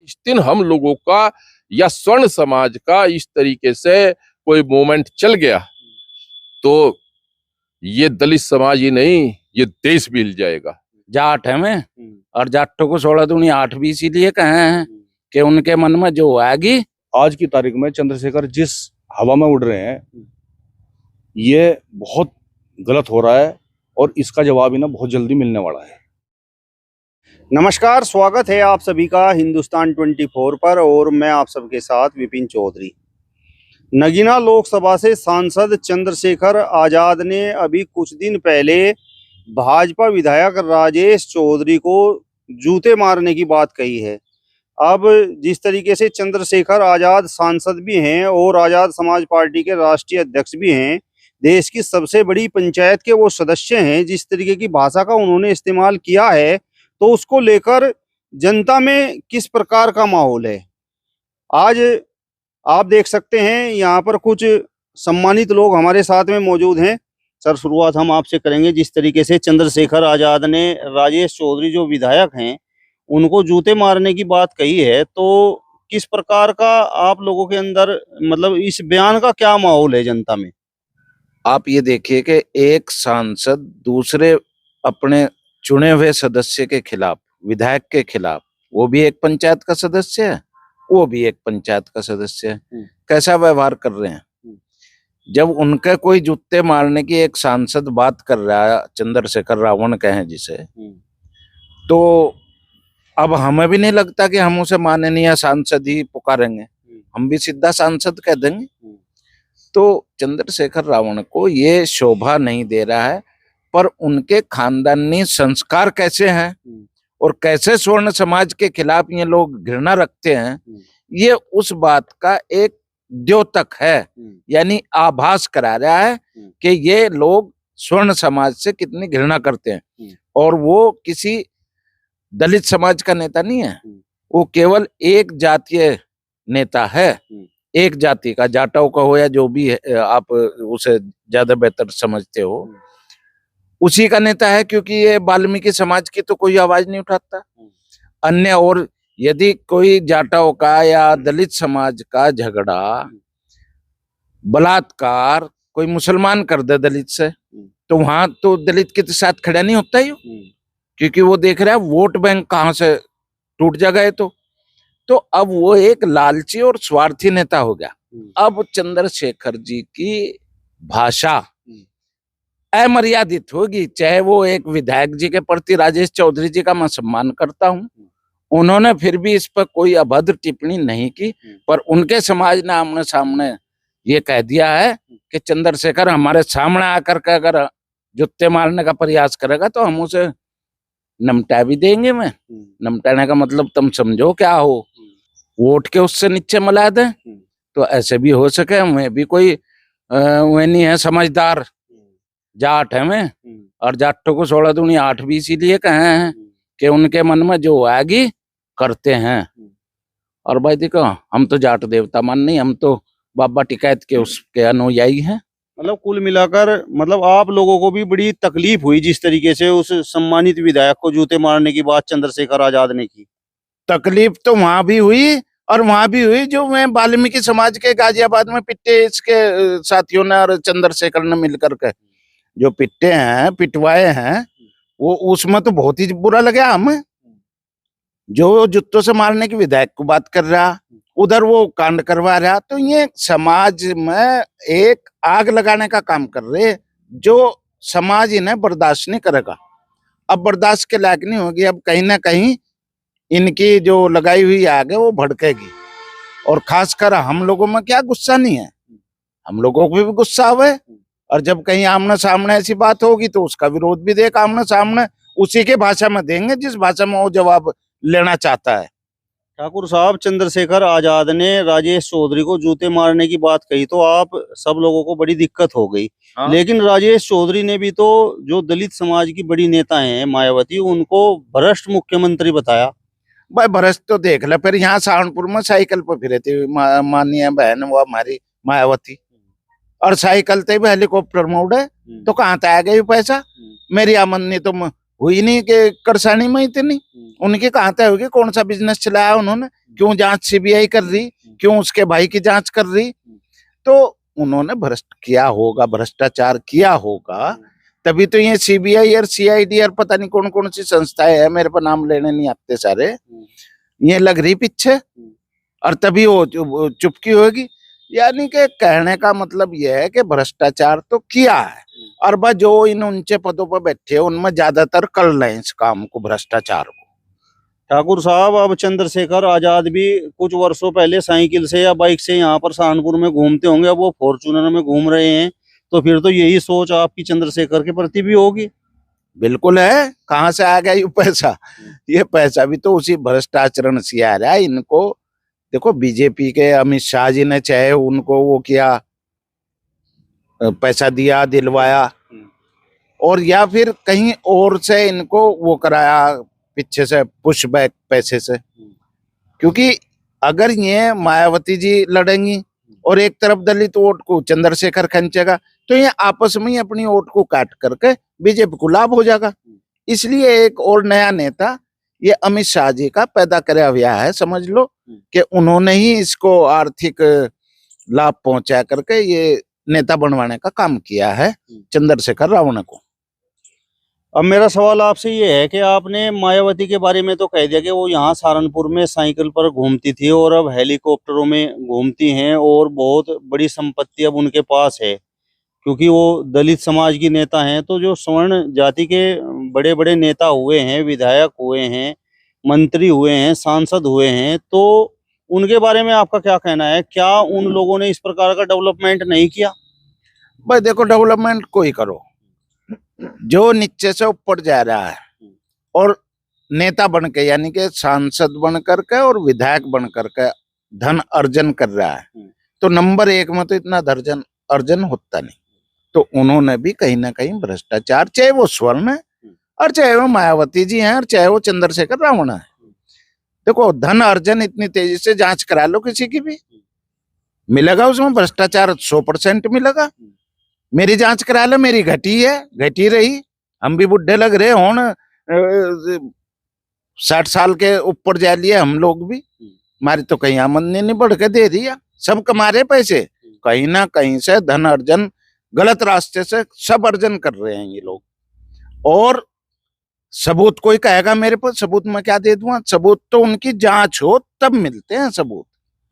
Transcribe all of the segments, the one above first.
इस दिन हम लोगों का या स्वर्ण समाज का इस तरीके से कोई मोमेंट चल गया तो ये दलित समाज ही नहीं, ये देश भी हिल जाएगा। जाट है मैं और जाटों को 16 दूनी 8 भी इसीलिए कहे हैं कि उनके मन में जो आएगी। आज की तारीख में चंद्रशेखर जिस हवा में उड़ रहे हैं ये बहुत गलत हो रहा है और इसका जवाब ही ना बहुत जल्दी मिलने वाला है। नमस्कार, स्वागत है आप सभी का हिंदुस्तान 24 पर और मैं आप सबके साथ विपिन चौधरी। नगीना लोकसभा से सांसद चंद्रशेखर आजाद ने अभी कुछ दिन पहले भाजपा विधायक राजेश चौधरी को जूते मारने की बात कही है। अब जिस तरीके से चंद्रशेखर आजाद सांसद भी हैं और आजाद समाज पार्टी के राष्ट्रीय अध्यक्ष भी हैं, देश की सबसे बड़ी पंचायत के वो सदस्य हैं, जिस तरीके की भाषा का उन्होंने इस्तेमाल किया है तो उसको लेकर जनता में किस प्रकार का माहौल है। आज आप देख सकते हैं यहाँ पर कुछ सम्मानित लोग हमारे साथ में मौजूद हैं। सर, शुरुआत हम आपसे करेंगे। जिस तरीके से चंद्रशेखर आजाद ने राजेश चौधरी जो विधायक हैं उनको जूते मारने की बात कही है, तो किस प्रकार का आप लोगों के अंदर मतलब इस बयान का क्या माहौल है जनता में? आप ये देखिए कि एक सांसद दूसरे अपने चुने हुए सदस्य के खिलाफ, विधायक के खिलाफ, वो भी एक पंचायत का सदस्य है, वो भी एक पंचायत का सदस्य है, कैसा व्यवहार कर रहे हैं। जब उनके कोई जूते मारने की एक सांसद बात कर रहा है, चंद्रशेखर रावण कहें जिसे, तो अब हमें भी नहीं लगता कि हम उसे माननीय सांसद ही पुकारेंगे, हम भी सीधा सांसद कह देंगे। तो चंद्रशेखर रावण को ये शोभा नहीं दे रहा है, पर उनके खानदानी संस्कार कैसे हैं और कैसे स्वर्ण समाज के खिलाफ ये लोग घृणा रखते हैं, ये उस बात का एक द्योतक है, यानी आभास करा रहा है कि ये लोग स्वर्ण समाज से कितनी घृणा करते हैं। और वो किसी दलित समाज का नेता नहीं है, वो केवल एक जातीय नेता है, एक जाति का, जाटाओं का हो या जो भी है, आप उसे ज्यादा बेहतर समझते हो, उसी का नेता है, क्योंकि ये वाल्मीकि समाज की तो कोई आवाज नहीं उठाता। अन्य और यदि कोई जाटाओं का या दलित समाज का झगड़ा, बलात्कार कोई मुसलमान कर दे दलित से, तो वहां तो दलित के साथ खड़ा नहीं होता ही, क्योंकि वो देख रहा है वोट बैंक कहां से टूट जाएगा। तो अब वो एक लालची और स्वार्थी नेता हो गया। अब चंद्रशेखर जी की भाषा अमर्यादित होगी, चाहे वो एक विधायक जी के प्रति राजेश चौधरी जी का मैं सम्मान करता हूं, उन्होंने फिर भी इस पर कोई अभद्र टिप्पणी नहीं की, पर उनके समाज ने आमने सामने ये कह दिया है कि चंद्रशेखर हमारे सामने आकर के अगर जूते मारने का प्रयास करेगा तो हम उसे नमटा भी देंगे। मैं नमटाने का मतलब तुम समझो क्या हो, वोट के उससे नीचे मिला दें, तो ऐसे भी हो सके। मैं भी कोई वो नहीं है समझदार, जाट है मैं और जाटों को 16 दूनी 8 भी इसीलिए कहे हैं कि उनके मन में जो आएगी करते हैं। और भाई देखो, हम तो जाट देवता मान नहीं, हम तो बाबा टिकैत के उसके अनुयायी हैं। मतलब कुल मिलाकर मतलब आप लोगों को भी बड़ी तकलीफ हुई जिस तरीके से उस सम्मानित विधायक को जूते मारने की बात चंद्रशेखर आजाद ने की? तकलीफ तो वहां भी हुई और वहां भी हुई जो मैं वाल्मीकि समाज के गाजियाबाद में पिट्टे इसके साथियों ने और चंद्रशेखर ने मिलकर के जो पिट्टे हैं, पिटवाए हैं, वो उसमें तो बहुत ही बुरा लगा हमें। जो जूतों से मारने की विधायक को बात कर रहा, उधर वो कांड करवा रहा, तो ये समाज में एक आग लगाने का काम कर रहे जो समाज इन्हें बर्दाश्त नहीं करेगा। अब बर्दाश्त के लायक नहीं होगी, अब कहीं ना कहीं इनकी जो लगाई हुई आग है वो भड़केगी। और खासकर हम लोगों में क्या गुस्सा नहीं है, हम लोगों को भी गुस्सा हुए, और जब कहीं आमने सामने ऐसी बात होगी तो उसका विरोध भी देख आमने सामने उसी के भाषा में देंगे जिस भाषा में वो जवाब लेना चाहता है। ठाकुर साहब, चंद्रशेखर आजाद ने राजेश चौधरी को जूते मारने की बात कही तो आप सब लोगों को बड़ी दिक्कत हो गई। हाँ? लेकिन राजेश चौधरी ने भी तो जो दलित समाज की बड़ी नेता हैं मायावती, उनको भ्रष्ट मुख्यमंत्री बताया। भाई भ्रष्ट तो देख ले, फिर यहाँ सहारनपुर में साइकिल पर फिरे थे माननीय बहन वो हमारी मायावती, और साइकिल से भी हेलीकॉप्टर में उड़े, तो कहाँ तक आ गई पैसा? मेरी आमदनी तो हुई नहीं कि करसानी में इतनी, उनकी कहाँ तय होगी? कौन सा बिजनेस चलाया उन्होंने? क्यों जांच सीबीआई कर रही? क्यों उसके भाई की जांच कर रही? तो उन्होंने भ्रष्ट किया होगा, भ्रष्टाचार किया होगा, तभी तो ये सीबीआई और सीआईडी और पता नहीं कौन कौन सी संस्थाएं है, मेरे पर नाम लेने नहीं आते सारे, ये लग रही पीछे, और तभी वो चुपकी होगी। यानी कि कहने का मतलब यह है कि भ्रष्टाचार तो किया है, और बस जो इन ऊंचे पदों पर बैठे हैं उनमें ज्यादातर कर रहे हैं इस काम को, भ्रष्टाचार को। ठाकुर साहब, अब चंद्रशेखर आजाद भी कुछ वर्षों पहले साइकिल से या बाइक से यहाँ पर सहारनपुर में घूमते होंगे, अब वो फॉर्च्यूनर में घूम रहे हैं, तो फिर तो यही सोच आपकी चंद्रशेखर के प्रति भी होगी। बिल्कुल है। कहाँ से आ गया ये पैसा? ये पैसा भी तो उसी भ्रष्टाचरण से आ रहा है इनको। देखो, बीजेपी के अमित शाह जी ने चाहे उनको वो किया, पैसा दिया, दिलवाया, और या फिर कहीं और से इनको वो कराया, पीछे से पुश बैक पैसे से। क्योंकि अगर ये मायावती जी लड़ेंगी और एक तरफ दलित वोट को चंद्रशेखर खींचेगा, तो ये आपस में ही अपनी वोट को काट करके बीजेपी को लाभ हो जाएगा। इसलिए एक और नया नेता ये अमित शाह जी का पैदा कराया हुआ है, समझ लो कि उन्होंने ही इसको आर्थिक लाभ पहुंचा करके ये नेता बनवाने का काम किया है चंद्रशेखर रावण को। अब मेरा सवाल आपसे ये है कि आपने मायावती के बारे में तो कह दिया कि वो यहाँ सहारनपुर में साइकिल पर घूमती थी और अब हेलीकॉप्टरों में घूमती हैं, और बहुत बड़ी संपत्ति अब उनके पास है, क्योंकि वो दलित समाज की नेता हैं। तो जो स्वर्ण जाति के बड़े बड़े नेता हुए हैं, विधायक हुए हैं, मंत्री हुए हैं, सांसद हुए हैं, तो उनके बारे में आपका क्या कहना है? क्या उन लोगों ने इस प्रकार का डेवलपमेंट नहीं किया? भाई देखो, डेवलपमेंट कोई करो, जो नीचे से ऊपर जा रहा है और नेता बन के, यानी कि सांसद बन करके और विधायक बन करके धन अर्जन कर रहा है, तो नंबर एक में तो इतना धन अर्जन होता नहीं। तो उन्होंने भी कहीं ना कहीं भ्रष्टाचार, चाहे वो स्वर्ण है और चाहे वो मायावती जी हैं और चाहे वो चंद्रशेखर रावण है। देखो, धन अर्जन इतनी तेजी से जांच करा लो किसी की भी, मिलेगा उसमें भ्रष्टाचार 100% मिलेगा। मेरी जांच करा लो, मेरी घटी है, घटी रही, हम भी बुढ़े लग रहे होन, 60 साल के ऊपर जा लिए हम लोग भी, हमारी तो कहीं आमदनी नहीं बढ़ के दे दिया, सब कमा रहे पैसे, कहीं ना कहीं से धन अर्जन गलत रास्ते से सब अर्जन कर रहे हैं ये लोग। और सबूत कोई कहेगा मेरे पर, सबूत मैं क्या दे दूंगा? सबूत तो उनकी जांच हो तब मिलते हैं सबूत।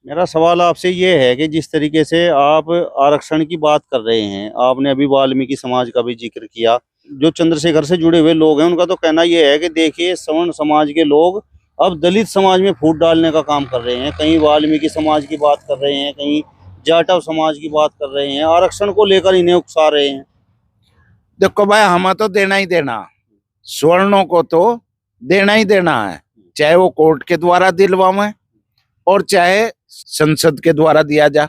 मेरा सवाल आपसे ये है कि जिस तरीके से आप आरक्षण की बात कर रहे हैं, आपने अभी वाल्मीकि समाज का भी जिक्र किया, जो चंद्रशेखर से जुड़े हुए लोग हैं उनका तो कहना ये है कि देखिए, सवर्ण समाज के लोग अब दलित समाज में फूट डालने का काम कर रहे हैं, कहीं वाल्मीकि समाज की बात कर रहे हैं, कहीं जाटव समाज की बात कर रहे हैं, आरक्षण को लेकर इन्हें उकसा रहे हैं। देखो भाई, हमें तो देना ही देना, स्वर्णों को तो देना ही देना है, चाहे वो कोर्ट के द्वारा दिलवाएं और चाहे संसद के द्वारा दिया जा,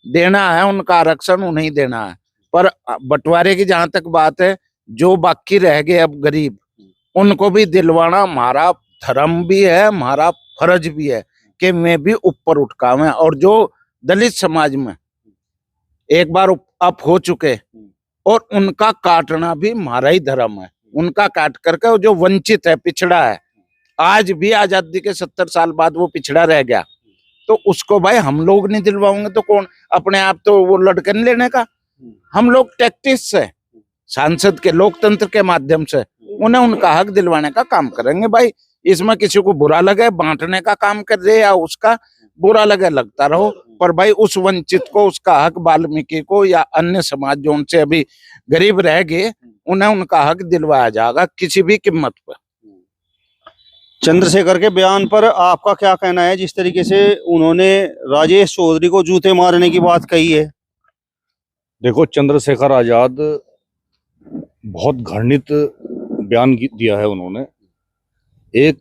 देना है उनका आरक्षण, उन्हें देना है। पर बंटवारे की जहां तक बात है, जो बाकी रह गए अब गरीब, उनको भी दिलवाना हमारा धर्म भी है, हमारा फर्ज भी है कि मैं भी ऊपर उठकावे। और जो दलित समाज में एक बार अप हो चुके, और उनका काटना भी हमारा ही धर्म है, उनका काट करके जो वंचित है, पिछड़ा है, आज भी आजादी के 70 साल बाद वो पिछड़ा रह गया, तो उसको भाई हम लोग नहीं दिलवाओगे तो कौन? अपने आप तो वो लड़के नहीं लेने का, हम लोग टैक्टिस से, सांसद के लोकतंत्र के माध्यम से उन्हें उनका हक दिलवाने का काम करेंगे। भाई इसमें किसी को बुरा लगे, बांटने का काम कर रहे या उसका बुरा लगे, लगता रहो, पर भाई उस वंचित को उसका हक, वाल्मीकि को या अन्य समाज जो उनसे अभी गरीब रह गए, उन्हें उनका हक दिलवाया जाएगा किसी भी कीमत पर। चंद्रशेखर के बयान पर आपका क्या कहना है, जिस तरीके से उन्होंने राजेश चौधरी को जूते मारने की बात कही है? देखो, चंद्रशेखर आजाद बहुत घृणित बयान दिया है उन्होंने। एक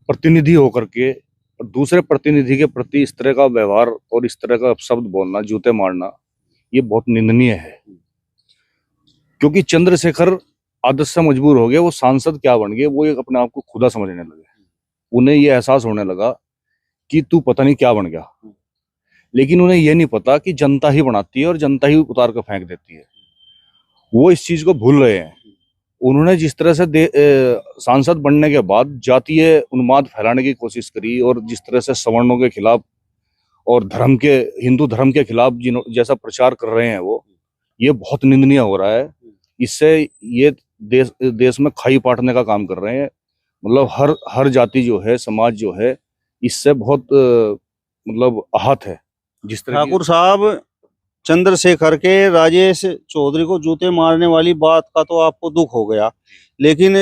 प्रतिनिधि होकर के दूसरे प्रतिनिधि के प्रति इस तरह का व्यवहार और इस तरह का शब्द बोलना, जूते मारना, ये बहुत निंदनीय है। क्योंकि चंद्रशेखर आदत से मजबूर हो गए, वो सांसद क्या बन गए, वो एक अपने आप को खुदा समझने लगे। उन्हें ये एहसास होने लगा कि तू पता नहीं क्या बन गया, लेकिन उन्हें ये नहीं पता कि जनता ही बनाती है और जनता ही उतार कर फेंक देती है। वो इस चीज को भूल रहे हैं। उन्होंने जिस तरह से सांसद बनने के बाद जातीय उन्माद फैलाने की कोशिश करी और जिस तरह से सवर्णों के खिलाफ और हिंदू धर्म के खिलाफ जैसा प्रचार कर रहे हैं वो, ये बहुत निंदनीय हो रहा है। इससे ये देश में खाई पाटने का काम कर रहे हैं। मतलब हर जाति जो है, समाज जो है, इससे बहुत मतलब आहत है। जिस तरह ठाकुर साहब, चंद्रशेखर के राजेश चौधरी को जूते मारने वाली बात का तो आपको दुख हो गया, लेकिन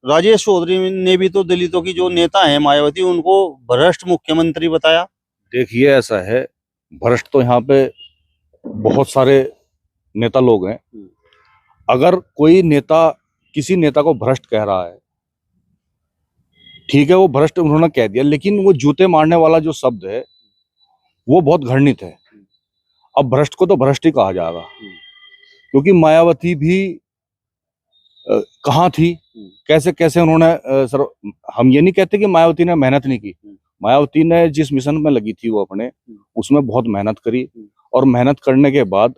राजेश चौधरी ने भी तो दलितों की जो नेता है मायावती, उनको भ्रष्ट मुख्यमंत्री बताया। देखिए, ऐसा है, भ्रष्ट तो यहाँ पे बहुत सारे नेता लोग हैं। अगर कोई नेता किसी नेता को भ्रष्ट कह रहा है, ठीक है, वो भ्रष्ट उन्होंने कह दिया, लेकिन वो जूते मारने वाला जो शब्द है वो बहुत घृणित है। अब भ्रष्ट को तो भ्रष्ट ही कहा जाएगा, क्योंकि मायावती भी कहाँ थी, कैसे कैसे उन्होंने सर, हम ये नहीं कहते कि मायावती ने मेहनत नहीं की। मायावती ने जिस मिशन में लगी थी वो अपने, उसमें बहुत मेहनत करी, और मेहनत करने के बाद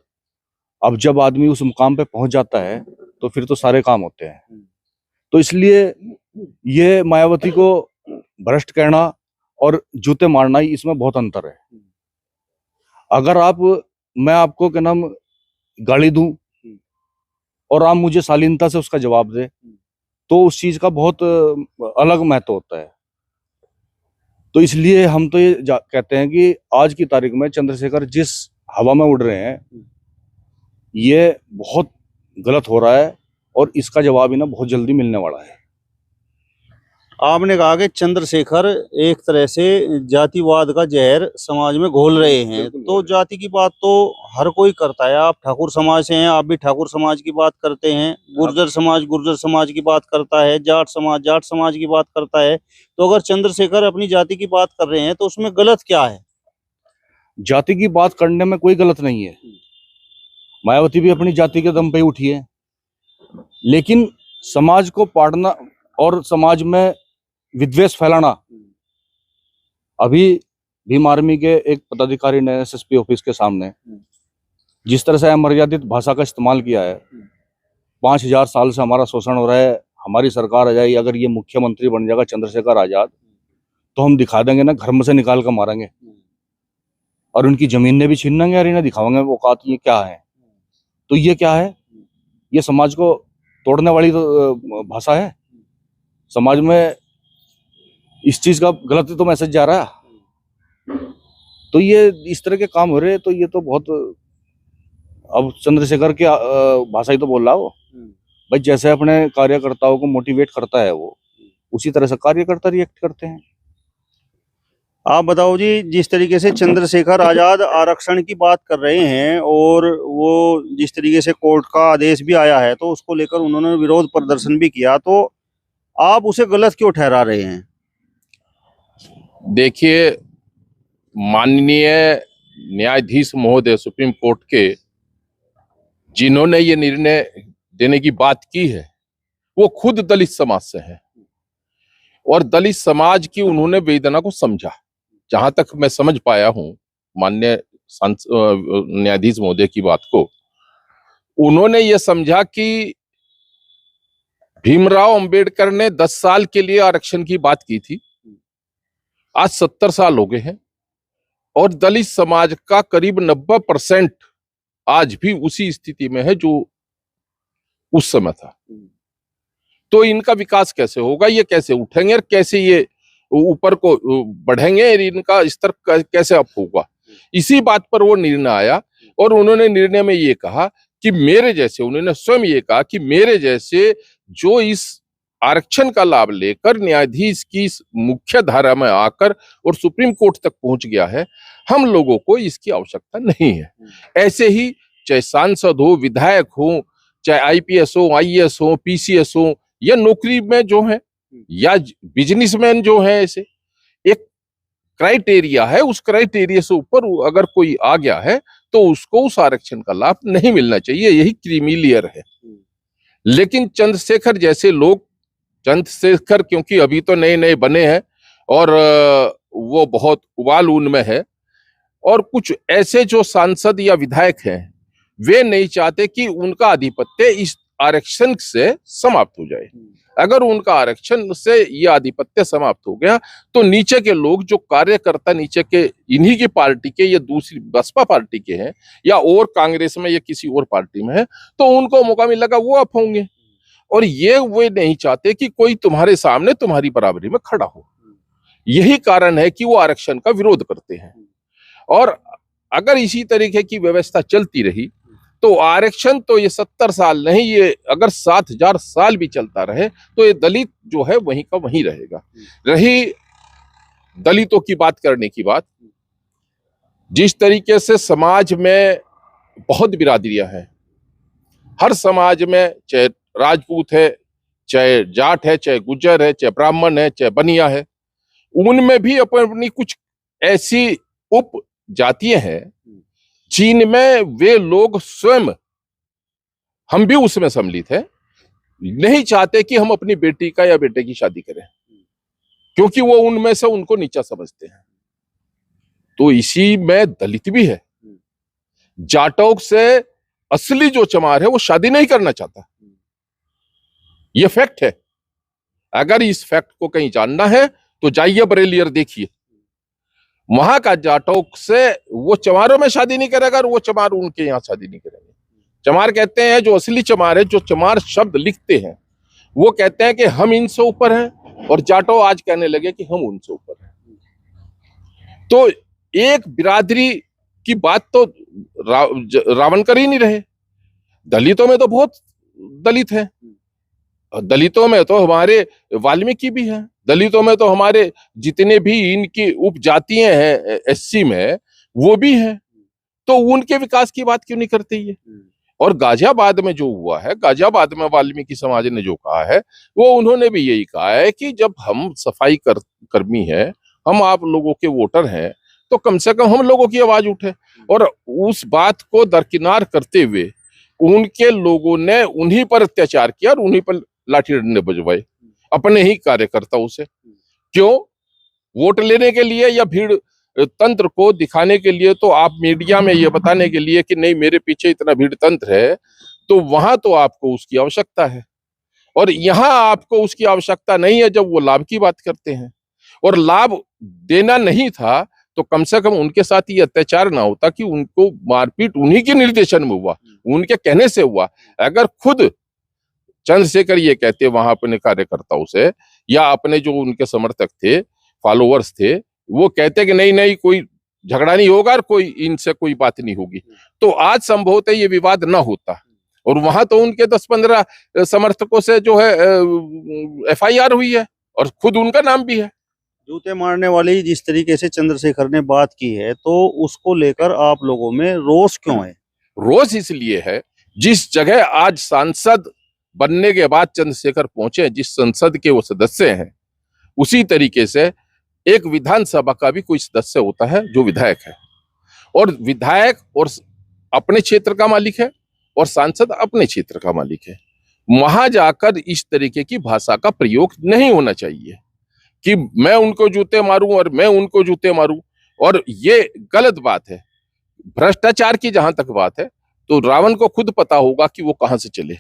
अब जब आदमी उस मुकाम पे पहुंच जाता है तो फिर तो सारे काम होते हैं। तो इसलिए ये मायावती को भ्रष्ट कहना और जूते मारना, इसमें बहुत अंतर है। अगर मैं आपको क्या नाम गाली दूं और आप मुझे शालीनता से उसका जवाब दे, तो उस चीज का बहुत अलग महत्व होता है। तो इसलिए हम तो ये कहते हैं कि आज की तारीख में चंद्रशेखर जिस हवा में उड़ रहे हैं, ये बहुत गलत हो रहा है, और इसका जवाब ही ना बहुत जल्दी मिलने वाला है। आपने कहा कि चंद्रशेखर एक तरह से जातिवाद का जहर समाज में घोल रहे हैं, तो जाति की बात तो हर कोई करता है। आप ठाकुर समाज से हैं, आप भी ठाकुर समाज की बात करते हैं, गुर्जर समाज की बात करता है, जाट समाज की बात करता है। तो अगर चंद्रशेखर अपनी जाति की बात कर रहे हैं तो उसमें गलत क्या है? जाति की बात करने में कोई गलत नहीं है। मायावती भी अपनी जाति के दम पे उठी है, लेकिन समाज को पाड़ना और समाज में विद्वेष फैलाना, अभी भीम आर्मी के एक पदाधिकारी ने एसएसपी ऑफिस के सामने जिस तरह से अमर्यादित भाषा का इस्तेमाल किया है, 5000 साल से हमारा शोषण हो रहा है, हमारी सरकार आ जाएगी, अगर ये मुख्यमंत्री बन जाएगा चंद्रशेखर आजाद, तो हम दिखा देंगे ना, घर में से निकाल कर मारेंगे और उनकी जमीन भी छीन लेंगे और इन्हें दिखाओगे औकात ये क्या है। तो ये क्या है? ये समाज को तोड़ने वाली तो भाषा है। समाज में इस चीज का गलत तो मैसेज जा रहा है। तो ये इस तरह के काम हो रहे, तो ये तो बहुत, अब चंद्रशेखर की भाषा ही तो बोल रहा हो भाई। जैसे अपने कार्यकर्ताओं को मोटिवेट करता है वो, उसी तरह से कार्यकर्ता रिएक्ट करते हैं। आप बताओ जी, जिस तरीके से चंद्रशेखर आजाद आरक्षण की बात कर रहे हैं और वो जिस तरीके से कोर्ट का आदेश भी आया है तो उसको लेकर उन्होंने विरोध प्रदर्शन भी किया, तो आप उसे गलत क्यों ठहरा रहे हैं? देखिए, माननीय न्यायाधीश महोदय सुप्रीम कोर्ट के, जिन्होंने ये निर्णय देने की बात की है, वो खुद दलित समाज से हैं और दलित समाज की उन्होंने वेदना को समझा। जहां तक मैं समझ पाया हूं माननीय न्यायाधीश महोदय की बात को, उन्होंने ये समझा कि भीमराव अंबेडकर ने 10 साल के लिए आरक्षण की बात की थी, आज 70 साल हो गए हैं और दलित समाज का करीब 90% आज भी उसी स्थिति में है जो उस समय था। तो इनका विकास कैसे होगा, ये कैसे उठेंगे और कैसे ये ऊपर को बढ़ेंगे, इनका स्तर कैसे अप होगा, इसी बात पर वो निर्णय आया। और उन्होंने निर्णय में ये कहा कि मेरे जैसे, उन्होंने स्वयं ये कहा कि मेरे जैसे जो इस आरक्षण का लाभ लेकर न्यायाधीश की मुख्य धारा में आकर और सुप्रीम कोर्ट तक पहुंच गया है, हम लोगों को इसकी आवश्यकता नहीं है। ऐसे ही चाहे सांसद हो, विधायक हो, चाहे आईपीएस हो, आईएएस हो, पीसीएस हो, या नौकरी में जो है या बिजनेसमैन जो है, ऐसे एक क्राइटेरिया है, उस क्राइटेरिया से ऊपर अगर कोई आ गया है तो उसको उस आरक्षण का लाभ नहीं मिलना चाहिए, यही क्रीमीलियर है। लेकिन चंद्रशेखर जैसे लोग, चंद्रशेखर क्योंकि अभी तो नए नए बने हैं और वो बहुत उबाल उनमें है, और कुछ ऐसे जो सांसद या विधायक हैं वे नहीं चाहते कि उनका आधिपत्य इस आरक्षण से समाप्त हो जाए। अगर उनका आरक्षण से ये आधिपत्य समाप्त हो गया तो नीचे के लोग जो कार्यकर्ता नीचे के इन्हीं की पार्टी के या दूसरी बसपा पार्टी के हैं या और कांग्रेस में या किसी और पार्टी में है तो उनको मौका मिलेगा, वो आप होंगे। और ये वे नहीं चाहते कि कोई तुम्हारे सामने तुम्हारी बराबरी में खड़ा हो। यही कारण है कि वो आरक्षण का विरोध करते हैं। और अगर इसी तरीके की व्यवस्था चलती रही तो आरक्षण तो ये 70 साल नहीं, ये अगर 7000 साल भी चलता रहे तो ये दलित जो है वहीं का वहीं रहेगा। रही दलितों की बात करने की बात, जिस तरीके से समाज में बहुत बिरादरियां हैं, हर समाज में चाहे राजपूत है, चाहे जाट है, चाहे गुज्जर है, चाहे ब्राह्मण है, चाहे बनिया है, उनमें भी अपनी कुछ ऐसी उप जातियां हैं जिनमें वे लोग स्वयं, हम भी उसमें सम्मिलित है, नहीं चाहते कि हम अपनी बेटी का या बेटे की शादी करें, क्योंकि वो उनमें से उनको नीचा समझते हैं। तो इसी में दलित भी है। जाटों से असली जो चमार है वो शादी नहीं करना चाहता, ये फैक्ट है। अगर इस फैक्ट को कहीं जानना है तो जाइए बरेली और देखिए, वहां का जाटों से वो चमारों में शादी नहीं करेगा और वो चमार उनके यहाँ शादी नहीं करेंगे। चमार कहते हैं, जो असली चमार है, जो चमार शब्द लिखते हैं, वो कहते हैं कि हम इनसे ऊपर हैं, और जाटो आज कहने लगे कि हम उनसे ऊपर हैं। तो एक बिरादरी की बात तो रावण कर ही नहीं रहे। दलितों में तो बहुत दलित हैं, दलितों में तो हमारे वाल्मीकि भी हैं, दलितों में तो हमारे जितने भी इनकी उपजातियां हैं एससी में वो भी हैं। तो उनके विकास की बात क्यों नहीं करते ये? और गाजियाबाद में जो हुआ है, गाजियाबाद में वाल्मीकि समाज ने जो कहा है वो उन्होंने भी यही कहा है कि जब हम सफाई कर्मी हैं, हम आप लोगों के वोटर हैं, तो कम से कम हम लोगों की आवाज उठे। और उस बात को दरकिनार करते हुए उनके लोगों ने उन्हीं पर अत्याचार किया और उन्हीं पर लाठी डंडे बजवाए अपने ही कार्यकर्ताओं से। क्यों? वोट लेने के लिए या भीड़ तंत्र को दिखाने के लिए? तो आप मीडिया में ये बताने के लिए कि नहीं मेरे पीछे इतना भीड़ तंत्र है, तो वहां तो आपको उसकी आवश्यकता है, और यहाँ आपको उसकी आवश्यकता नहीं है जब वो लाभ की बात करते हैं। और लाभ देना नहीं था तो कम से कम उनके साथ ये अत्याचार ना होता कि उनको मारपीट उन्हीं के निर्देशन में हुआ, उनके कहने से हुआ। अगर खुद चंद्रशेखर ये कहते वहां अपने कार्यकर्ताओं से या अपने जो उनके समर्थक थे, फॉलोअर्स थे, वो कहते कि नहीं नहीं कोई झगड़ा नहीं होगा और कोई इनसे कोई बात नहीं होगी, तो आज संभवतः ये विवाद ना होता। और वहां तो उनके 10-15 समर्थकों से जो है FIR हुई है और खुद उनका नाम भी है। जूते मारने वाली जिस तरीके से चंद्रशेखर ने बात की है, तो उसको लेकर आप लोगों में रोष क्यों है? रोष इसलिए है, जिस जगह आज सांसद बनने के बाद चंद्रशेखर पहुंचे, जिस संसद के वो सदस्य हैं, उसी तरीके से एक विधानसभा का भी कोई सदस्य होता है जो विधायक है, और विधायक और अपने क्षेत्र का मालिक है और सांसद अपने क्षेत्र का मालिक है। वहां जाकर इस तरीके की भाषा का प्रयोग नहीं होना चाहिए कि मैं उनको जूते मारूं और मैं उनको जूते मारूं, और ये गलत बात है। भ्रष्टाचार की जहां तक बात है तो रावण को खुद पता होगा कि वो कहां से चले।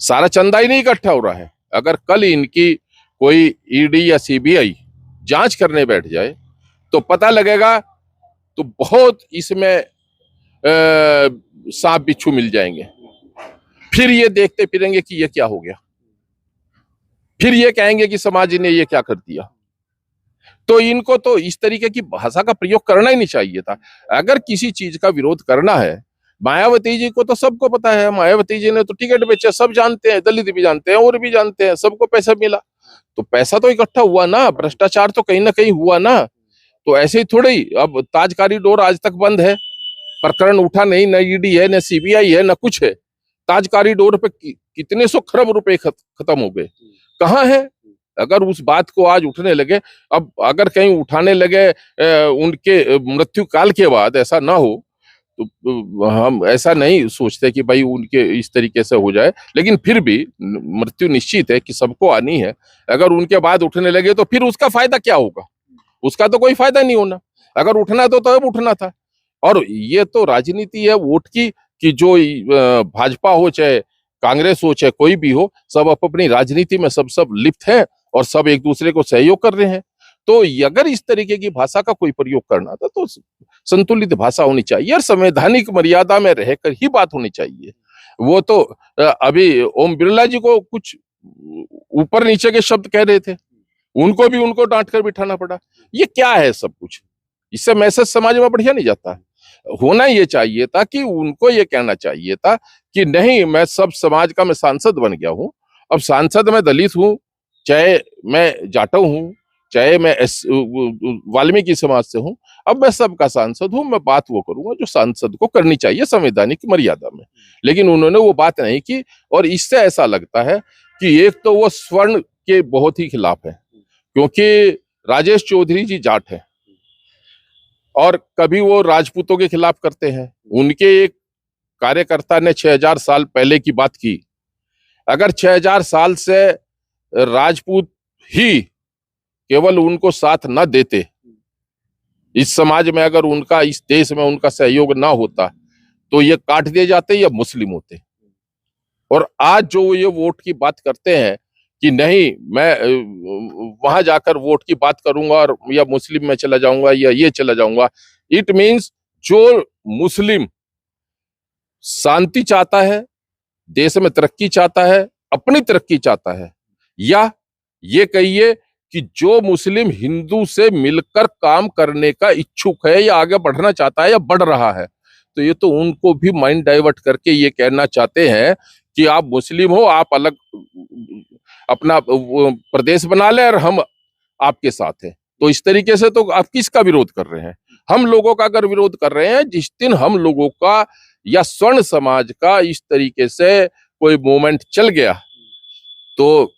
सारा चंदा ही नहीं इकट्ठा हो रहा है। अगर कल इनकी कोई ED या CBI जांच करने बैठ जाए तो पता लगेगा, तो बहुत इसमें सांप बिच्छू मिल जाएंगे। फिर ये देखते फिरेंगे कि ये क्या हो गया, फिर ये कहेंगे कि समाज ने ये क्या कर दिया। तो इनको तो इस तरीके की भाषा का प्रयोग करना ही नहीं चाहिए था। अगर किसी चीज का विरोध करना है, मायावती जी को तो सबको पता है, मायावती जी ने तो टिकट बेचे, सब जानते हैं, दलित भी जानते हैं और भी जानते हैं, सबको पैसा मिला। तो पैसा तो इकट्ठा हुआ ना, भ्रष्टाचार तो कहीं ना कहीं हुआ ना। तो ऐसे ही थोड़ी अब ताज कॉरिडोर आज तक बंद है, प्रकरण उठा नहीं, न ED है, न CBI है, न कुछ है। ताज कॉरिडोर पे कितने 100 खरब रुपए खत्म हो गए, कहाँ है? अगर उस बात को आज उठने लगे, अब अगर कहीं उठाने लगे उनके मृत्यु काल के बाद ऐसा ना हो, तो हम ऐसा नहीं सोचते कि भाई उनके इस तरीके से हो जाए, लेकिन फिर भी मृत्यु निश्चित है कि सबको आनी है। अगर उनके बाद उठने लगे तो फिर उसका फायदा क्या होगा? उसका तो कोई फायदा नहीं होना। अगर उठना तो अब उठना था। और ये तो राजनीति है वोट की, कि जो भाजपा हो चाहे कांग्रेस हो चाहे कोई भी हो, सब अपनी राजनीति में सब लिप्त है और सब एक दूसरे को सहयोग कर रहे हैं। तो अगर इस तरीके की भाषा का कोई प्रयोग करना था तो संतुलित भाषा होनी चाहिए और संवैधानिक मर्यादा में रहकर ही बात होनी चाहिए। वो तो अभी ओम बिरला जी को कुछ ऊपर नीचे के शब्द कह रहे थे, उनको डांट कर बिठाना पड़ा। ये क्या है सब कुछ? इससे मैसेज समाज में बढ़िया नहीं जाता। होना ये चाहिए था कि उनको ये कहना चाहिए था कि नहीं, मैं सब समाज का मैं सांसद बन गया हूं, अब सांसद मैं दलित हूं, चाहे मैं जाटव हूं, चाहे मैं वाल्मीकि समाज से हूं, अब मैं सबका सांसद हूं, मैं बात वो करूंगा जो सांसद को करनी चाहिए संवैधानिक मर्यादा में। लेकिन उन्होंने वो बात नहीं की और इससे ऐसा लगता है कि एक तो वो स्वर्ण के बहुत ही खिलाफ है, क्योंकि राजेश चौधरी जी जाट हैं और कभी वो राजपूतों के खिलाफ करते हैं। उनके एक कार्यकर्ता ने 6000 साल पहले की बात की। अगर 6000 साल से राजपूत ही केवल उनको साथ न देते, इस समाज में अगर उनका, इस देश में उनका सहयोग ना होता, तो ये काट दिए जाते या मुस्लिम होते। और आज जो ये वोट की बात करते हैं कि नहीं, मैं वहां जाकर वोट की बात करूंगा और या मुस्लिम में चला जाऊंगा या ये चला जाऊंगा, इट मीन्स जो मुस्लिम शांति चाहता है, देश में तरक्की चाहता है, अपनी तरक्की चाहता है, या ये कहिए कि जो मुस्लिम हिंदू से मिलकर काम करने का इच्छुक है या आगे बढ़ना चाहता है या बढ़ रहा है, तो ये तो उनको भी माइंड डाइवर्ट करके ये कहना चाहते हैं कि आप मुस्लिम हो, आप अलग अपना प्रदेश बना ले और हम आपके साथ हैं। तो इस तरीके से तो आप किसका विरोध कर रहे हैं? हम लोगों का अगर विरोध कर रहे हैं, जिस दिन हम लोगों का या स्वर्ण समाज का इस तरीके से कोई मूवमेंट चल गया, तो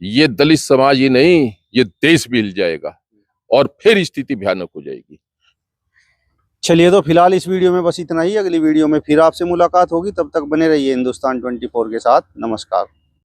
ये दलित समाज ही नहीं, ये देश भी हिल जाएगा और फिर स्थिति भयानक हो जाएगी। चलिए, तो फिलहाल इस वीडियो में बस इतना ही। अगली वीडियो में फिर आपसे मुलाकात होगी, तब तक बने रहिए हिंदुस्तान 24 के साथ। नमस्कार।